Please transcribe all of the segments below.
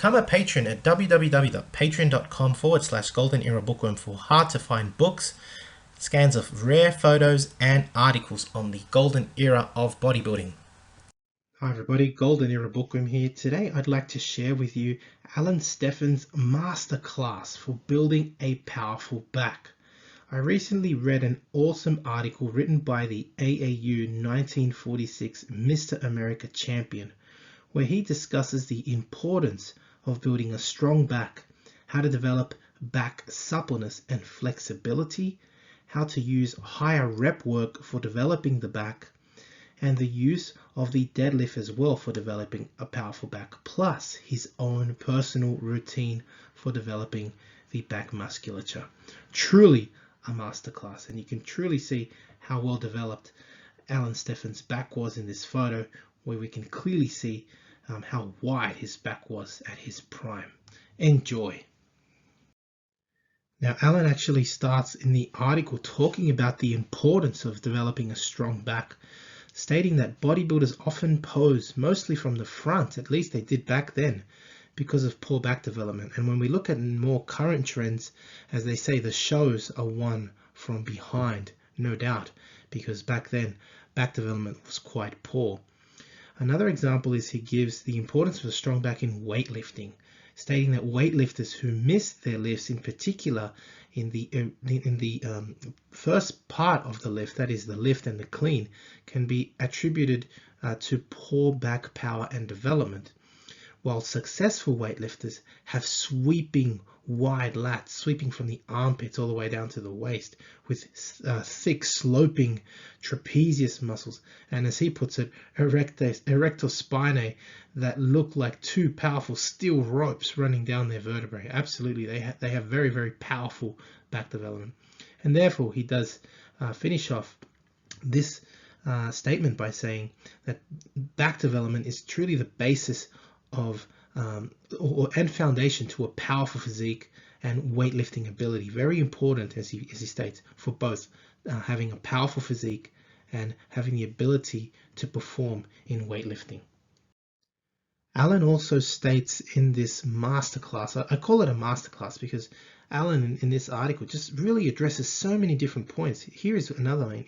Become a patron at www.patreon.com/Golden Era Bookworm for hard to find books, scans of rare photos, and articles on the golden era of bodybuilding. Hi everybody, Golden Era Bookworm here. Today I'd like to share with you Alan Stephan'S Masterclass for building a powerful back. I recently read an awesome article written by the AAU 1946 Mr. America champion, where he discusses the importance of building a strong back, how to develop back suppleness and flexibility, how to use higher rep work for developing the back, and the use of the deadlift as well for developing a powerful back, plus his own personal routine for developing the back musculature. Truly a masterclass, and you can truly see how well developed Alan Stephan'S back was in this photo, where we can clearly see how wide his back was at his prime. Enjoy. Now, Alan actually starts in the article talking about the importance of developing a strong back, stating that bodybuilders often pose mostly from the front, at least they did back then, because of poor back development. And when we look at more current trends, as they say, the shows are won from behind, no doubt, because back then back development was quite poor. Another example is he gives the importance of a strong back in weightlifting, stating that weightlifters who miss their lifts, in particular in the first part of the lift, that is the lift and the clean, can be attributed to poor back power and development, while successful weightlifters have sweeping wide lats, sweeping from the armpits all the way down to the waist, with thick sloping trapezius muscles, and as he puts it, erector spinae that look like two powerful steel ropes running down their vertebrae. Absolutely, they have very, very powerful back development. And therefore he does finish off this statement by saying that back development is truly the basis of and foundation to a powerful physique and weightlifting ability. Very important, as he states, for both having a powerful physique and having the ability to perform in weightlifting. Alan also states in this masterclass, I call it a masterclass because Alan in this article just really addresses so many different points. Here is another one.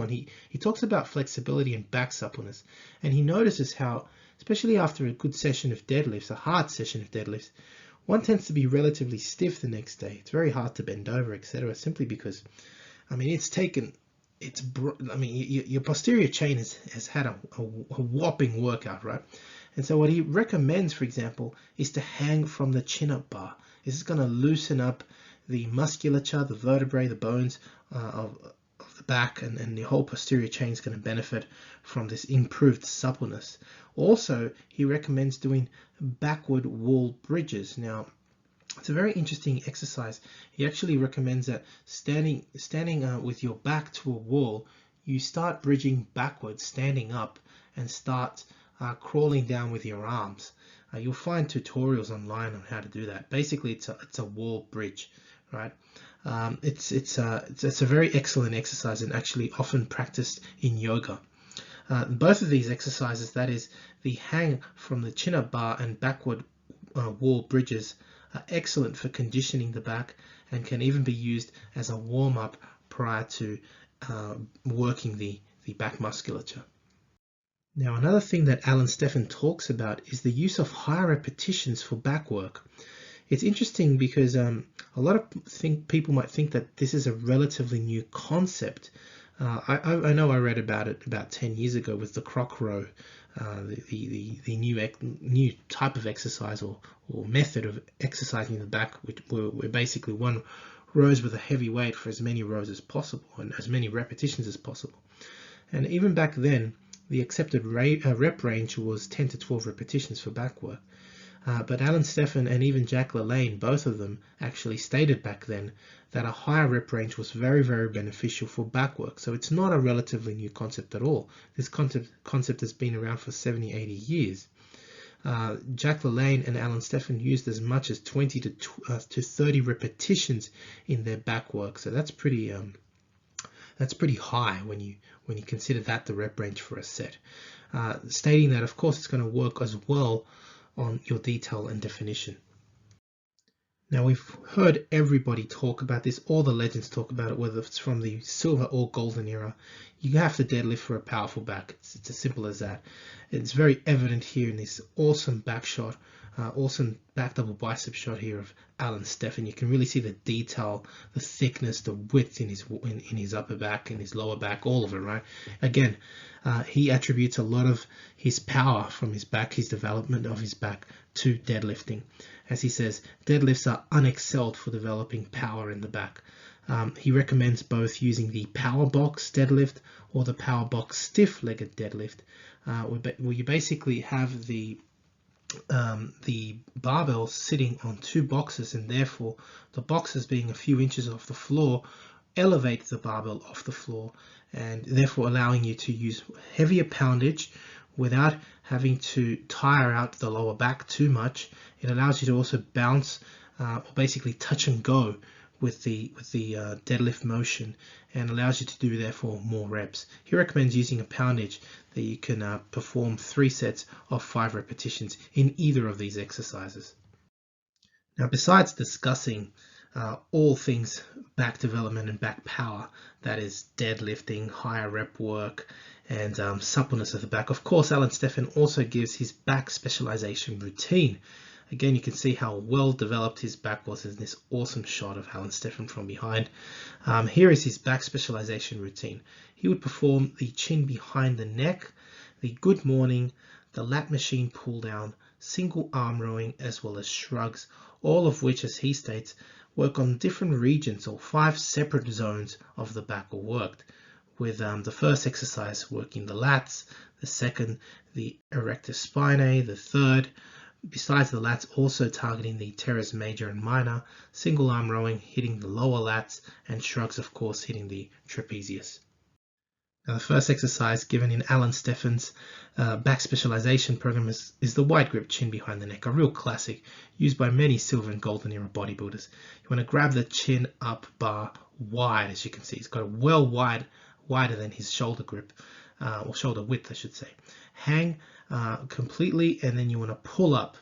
He talks about flexibility and back suppleness, and he notices how, especially after a good session of deadlifts, a hard session of deadlifts, one tends to be relatively stiff the next day. It's very hard to bend over, etc., simply because, your posterior chain has had a whopping workout, right? And so what he recommends, for example, is to hang from the chin-up bar. This is going to loosen up the musculature, the vertebrae, the bones of the back, and the whole posterior chain is going to benefit from this improved suppleness. Also, he recommends doing backward wall bridges. Now, it's a very interesting exercise. He actually recommends that standing with your back to a wall, you start bridging backwards, standing up, and start crawling down with your arms. You'll find tutorials online on how to do that. Basically, it's a wall bridge, right? It's a very excellent exercise and actually often practiced in yoga. Both of these exercises, that is the hang from the chin-up bar and backward wall bridges, are excellent for conditioning the back and can even be used as a warm-up prior to working the back musculature. Now, another thing that Alan Stephan talks about is the use of higher repetitions for back work. It's interesting because a lot of people might think that this is a relatively new concept. I know I read about it about 10 years ago with the croc row, the new type of exercise or method of exercising the back, where basically one rows with a heavy weight for as many rows as possible and as many repetitions as possible. And even back then, the accepted rep range was 10 to 12 repetitions for back work. But Alan Stephan and even Jack LaLanne, both of them actually stated back then that a higher rep range was very, very beneficial for back work. So it's not a relatively new concept at all. This concept has been around for 70, 80 years. Jack LaLanne and Alan Stephan used as much as 20 to 30 repetitions in their back work. So that's pretty high when you consider that the rep range for a set. Stating that, of course, it's going to work as well on your detail and definition. Now, we've heard everybody talk about this, all the legends talk about it, whether it's from the silver or golden era. You have to deadlift for a powerful back. It's as simple as that. It's very evident here in this awesome back shot, awesome back double bicep shot here of Alan Stephan. You can really see the detail, the thickness, the width in his upper back, in his lower back, all of it, right? Again, he attributes a lot of his power from his back, his development of his back, to deadlifting. As he says, deadlifts are unexcelled for developing power in the back. He recommends both using the power box deadlift or the power box stiff-legged deadlift, where you basically have the barbell sitting on two boxes, and therefore the boxes being a few inches off the floor elevate the barbell off the floor, and therefore allowing you to use heavier poundage without having to tire out the lower back too much. It allows you to also bounce or basically touch and go with the deadlift motion, and allows you to do therefore more reps. He recommends using a poundage that you can perform 3 sets of 5 repetitions in either of these exercises. Now, besides discussing all things back development and back power, that is deadlifting, higher rep work, and suppleness of the back, of course, Alan Stephan also gives his back specialization routine. Again, you can see how well developed his back was in this awesome shot of Alan Stephan from behind. Here is his back specialization routine. He would perform the chin behind the neck, the good morning, the lat machine pull down, single arm rowing, as well as shrugs, all of which, as he states, work on different regions or 5 separate zones of the back are worked, with the first exercise working the lats, the second the erector spinae, the third, besides the lats, also targeting the teres major and minor, single arm rowing hitting the lower lats, and shrugs, of course, hitting the trapezius. Now, the first exercise given in Alan Stephan's back specialization program is the wide grip chin behind the neck, a real classic used by many silver and golden era bodybuilders. You want to grab the chin up bar wide, as you can see. It's got a wider than his shoulder grip, or shoulder width, I should say. Hang completely, and then you want to pull up.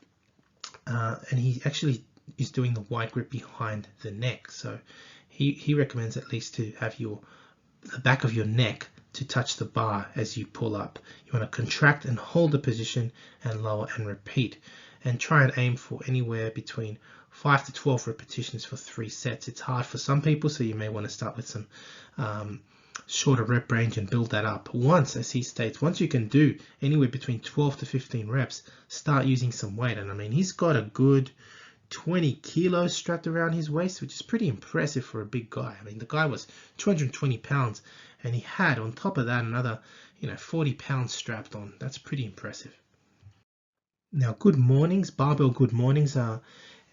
And he actually is doing the wide grip behind the neck. So he recommends at least to have the back of your neck to touch the bar as you pull up. You want to contract and hold the position and lower and repeat, and try and aim for anywhere between 5 to 12 repetitions for 3 sets. It's hard for some people, so you may want to start with some shorter rep range and build that up. Once, as he states, once you can do anywhere between 12 to 15 reps, start using some weight. And I mean, he's got a good 20 kilos strapped around his waist, which is pretty impressive for a big guy. I mean, the guy was 220 pounds, and he had on top of that another 40 pounds strapped on. That's pretty impressive. Now, good mornings, barbell good mornings, are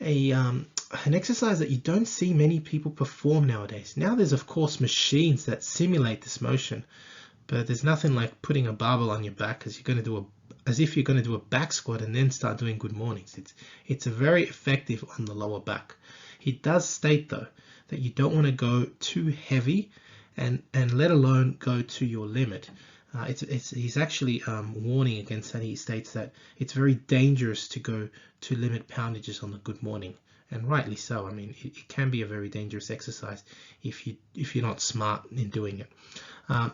an exercise that you don't see many people perform nowadays. Now there's of course machines that simulate this motion, but there's nothing like putting a barbell on your back as if you're going to do a back squat and then start doing good mornings. It's very effective on the lower back. He does state though that you don't want to go too heavy and let alone go to your limit. He's actually warning against that. He states that it's very dangerous to go to limit poundages on the good morning, and rightly so. I mean, it can be a very dangerous exercise if you're not smart in doing it.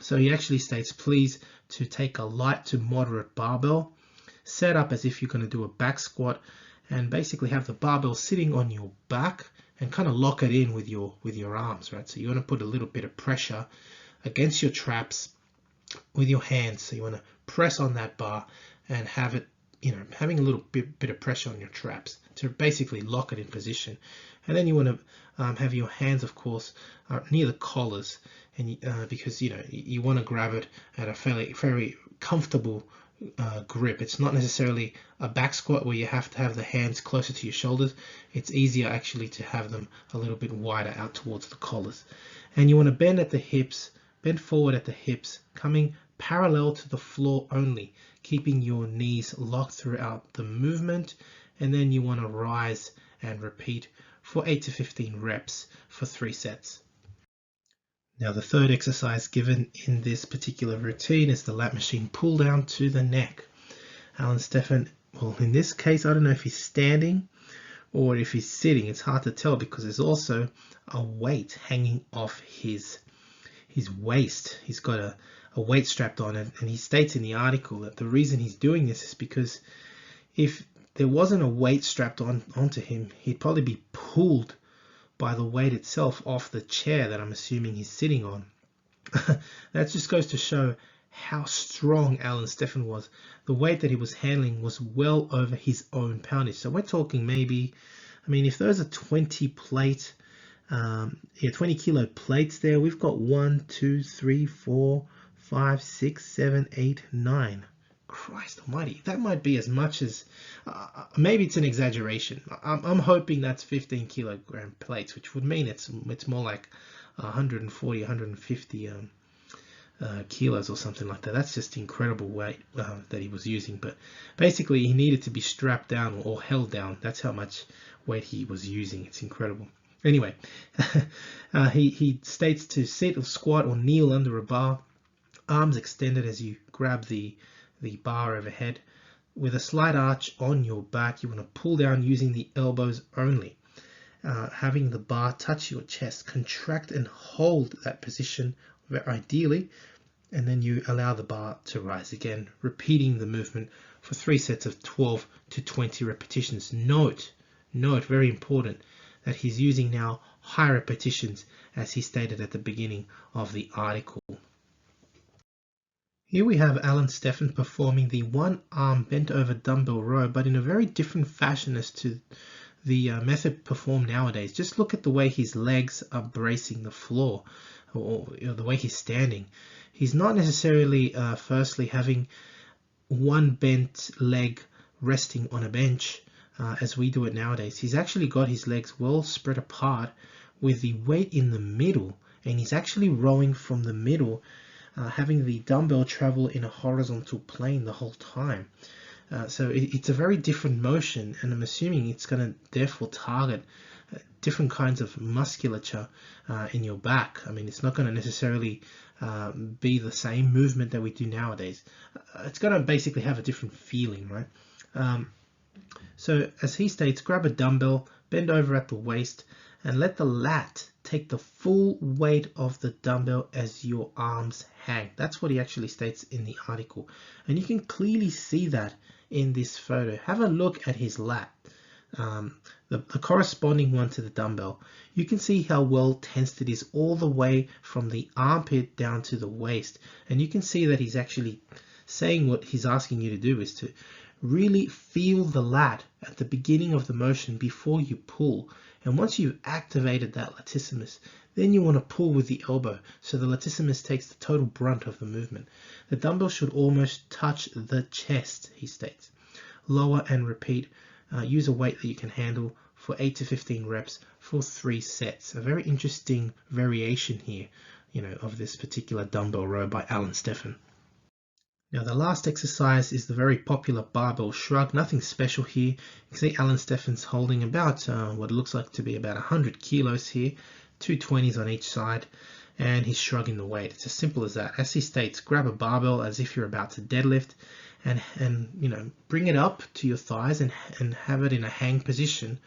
So he actually states, please, to take a light to moderate barbell, set up as if you're going to do a back squat, and basically have the barbell sitting on your back and kind of lock it in with your arms, right? So you want to put a little bit of pressure against your traps with your hands. So you want to press on that bar and have it, having a little bit of pressure on your traps to basically lock it in position. And then you want to have your hands, of course, near the collars, and because you want to grab it at a very comfortable grip. It's not necessarily a back squat where you have to have the hands closer to your shoulders. It's easier actually to have them a little bit wider out towards the collars. And you want to bend at the hips, bend forward at the hips, coming parallel to the floor only, keeping your knees locked throughout the movement. And then you want to rise and repeat for 8 to 15 reps for 3 sets. Now, the third exercise given in this particular routine is the lat machine pull down to the neck. Alan Stephan well, in this case, I don't know if he's standing or if he's sitting. It's hard to tell because there's also a weight hanging off his waist. He's got a weight strapped on it, and he states in the article that the reason he's doing this is because if there wasn't a weight strapped onto him, he'd probably be pulled by the weight itself off the chair that I'm assuming he's sitting on. That just goes to show how strong Alan Stephan was. The weight that he was handling was well over his own poundage. So we're talking maybe, I mean, if those are 20 plate, 20 kilo plates there, we've got 1, 2, 3, 4, 5, 6, 7, 8, 9. Christ almighty, that might be as much as, maybe it's an exaggeration. I'm hoping that's 15 kilogram plates, which would mean it's more like 140, 150 kilos or something like that. That's just incredible weight that he was using. But basically, he needed to be strapped down or held down. That's how much weight he was using. It's incredible. Anyway, he states to sit or squat or kneel under a bar, arms extended as you grab the bar overhead. With a slight arch on your back, you want to pull down using the elbows only. Having the bar touch your chest, contract and hold that position ideally, and then you allow the bar to rise again, repeating the movement for 3 sets of 12 to 20 repetitions. Note, very important, that he's using now high repetitions as he stated at the beginning of the article. Here we have Alan Stephan performing the one arm bent over dumbbell row, but in a very different fashion as to the method performed nowadays. Just look at the way his legs are bracing the floor, or the way he's standing. He's not necessarily firstly having one bent leg resting on a bench as we do it nowadays. He's actually got his legs well spread apart with the weight in the middle, and he's actually rowing from the middle, having the dumbbell travel in a horizontal plane the whole time. So it's a very different motion, and I'm assuming it's going to therefore target different kinds of musculature in your back. I mean, it's not going to necessarily be the same movement that we do nowadays. It's going to basically have a different feeling, right? So as he states, grab a dumbbell, bend over at the waist, and let the lat take the full weight of the dumbbell as your arms hang. That's what he actually states in the article. And you can clearly see that in this photo. Have a look at his lat, the corresponding one to the dumbbell. You can see how well tensed it is all the way from the armpit down to the waist. And you can see that he's actually saying what he's asking you to do is to really feel the lat at the beginning of the motion before you pull. And once you've activated that latissimus, then you want to pull with the elbow so the latissimus takes the total brunt of the movement. The dumbbell should almost touch the chest, he states. Lower and repeat. Use a weight that you can handle for 8 to 15 reps for 3 sets. A very interesting variation here, of this particular dumbbell row by Alan Stephan. Now the last exercise is the very popular barbell shrug. Nothing special here. You can see Alan Stephan's holding about what looks like to be about 100 kilos here, 2 20s on each side, and he's shrugging the weight. It's as simple as that. As he states, grab a barbell as if you're about to deadlift, and bring it up to your thighs and have it in a hang position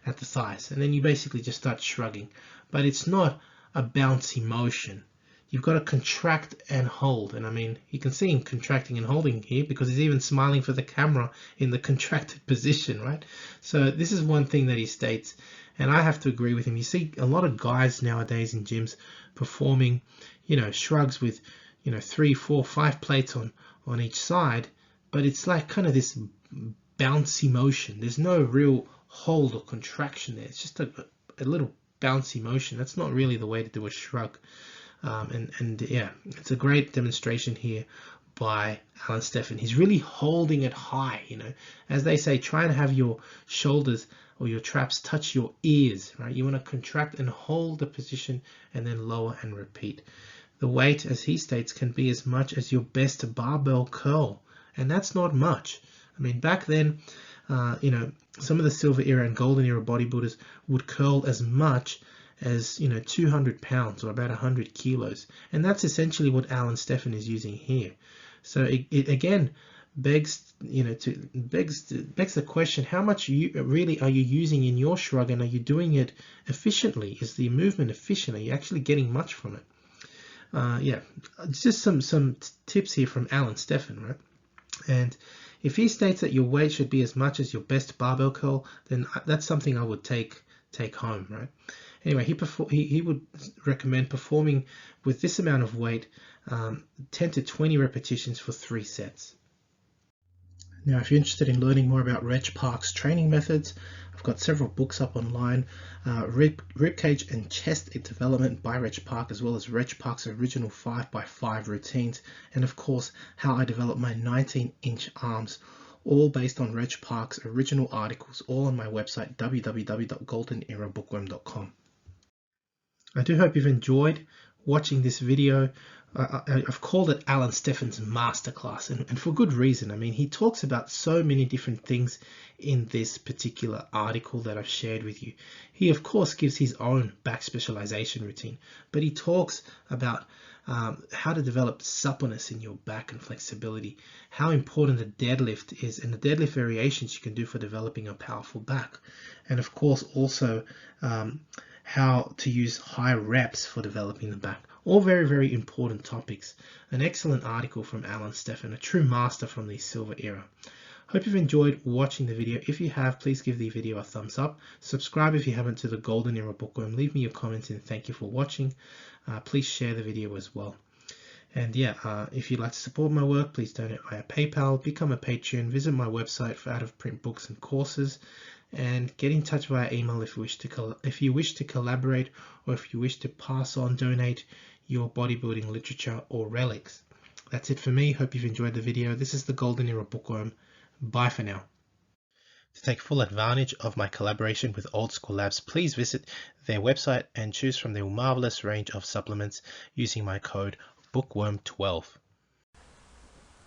at the thighs, and then you basically just start shrugging. But it's not a bouncy motion. You've got to contract and hold, and I mean, you can see him contracting and holding here because he's even smiling for the camera in the contracted position, right? So this is one thing that he states, and I have to agree with him. You see a lot of guys nowadays in gyms performing, shrugs with, 3, 4, 5 plates on each side, but it's like kind of this bouncy motion. There's no real hold or contraction there. It's just a little bouncy motion. That's not really the way to do a shrug. And yeah, it's a great demonstration here by Alan Stephan. He's really holding it high, as they say, try and have your shoulders or your traps touch your ears, right? You want to contract and hold the position and then lower and repeat. The weight, as he states, can be as much as your best barbell curl, and that's not much. I mean, back then, some of the silver era and golden era bodybuilders would curl as much as 200 pounds or about 100 kilos, and that's essentially what Alan Stephan is using here. So it again, begs the question, how much really are you using in your shrug, and are you doing it efficiently? Is the movement efficient? Are you actually getting much from it? Yeah, just some tips here from Alan Stephan, right? And if he states that your weight should be as much as your best barbell curl, then that's something I would take home, right? Anyway, he would recommend performing with this amount of weight, 10 to 20 repetitions for 3 sets. Now, if you're interested in learning more about Reg Park's training methods, I've got several books up online, Ribcage and Chest Development by Reg Park, as well as Reg Park's original 5x5 routines, and of course, how I developed my 19-inch arms, all based on Reg Park's original articles, all on my website, www.goldenerabookworm.com. I do hope you've enjoyed watching this video. I've called it Alan Stephan'S Masterclass, and for good reason. I mean, he talks about so many different things in this particular article that I've shared with you. He, of course, gives his own back specialization routine, but he talks about how to develop suppleness in your back and flexibility, how important the deadlift is, and the deadlift variations you can do for developing a powerful back, and of course also how to use high reps for developing the back. All very, very important topics. An excellent article from Alan Stephan, a true master from the silver era. Hope you've enjoyed watching the video. If you have, please give the video a thumbs up. Subscribe if you haven't to the Golden Era Bookworm. Leave me your comments and thank you for watching. Please share the video as well. And yeah, if you'd like to support my work, please donate via PayPal, become a Patreon, visit my website for out-of-print books and courses, and get in touch via email if you wish to collaborate, or if you wish to pass on, donate your bodybuilding literature or relics. That's it for me. Hope you've enjoyed the video. This is the Golden Era Bookworm. Bye for now. To take full advantage of my collaboration with Old School Labs, please visit their website and choose from their marvelous range of supplements using my code BOOKWORM12.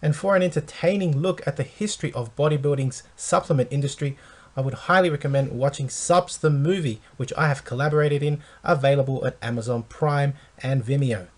And for an entertaining look at the history of bodybuilding's supplement industry, I would highly recommend watching Subs the movie, which I have collaborated in, available at Amazon Prime and Vimeo.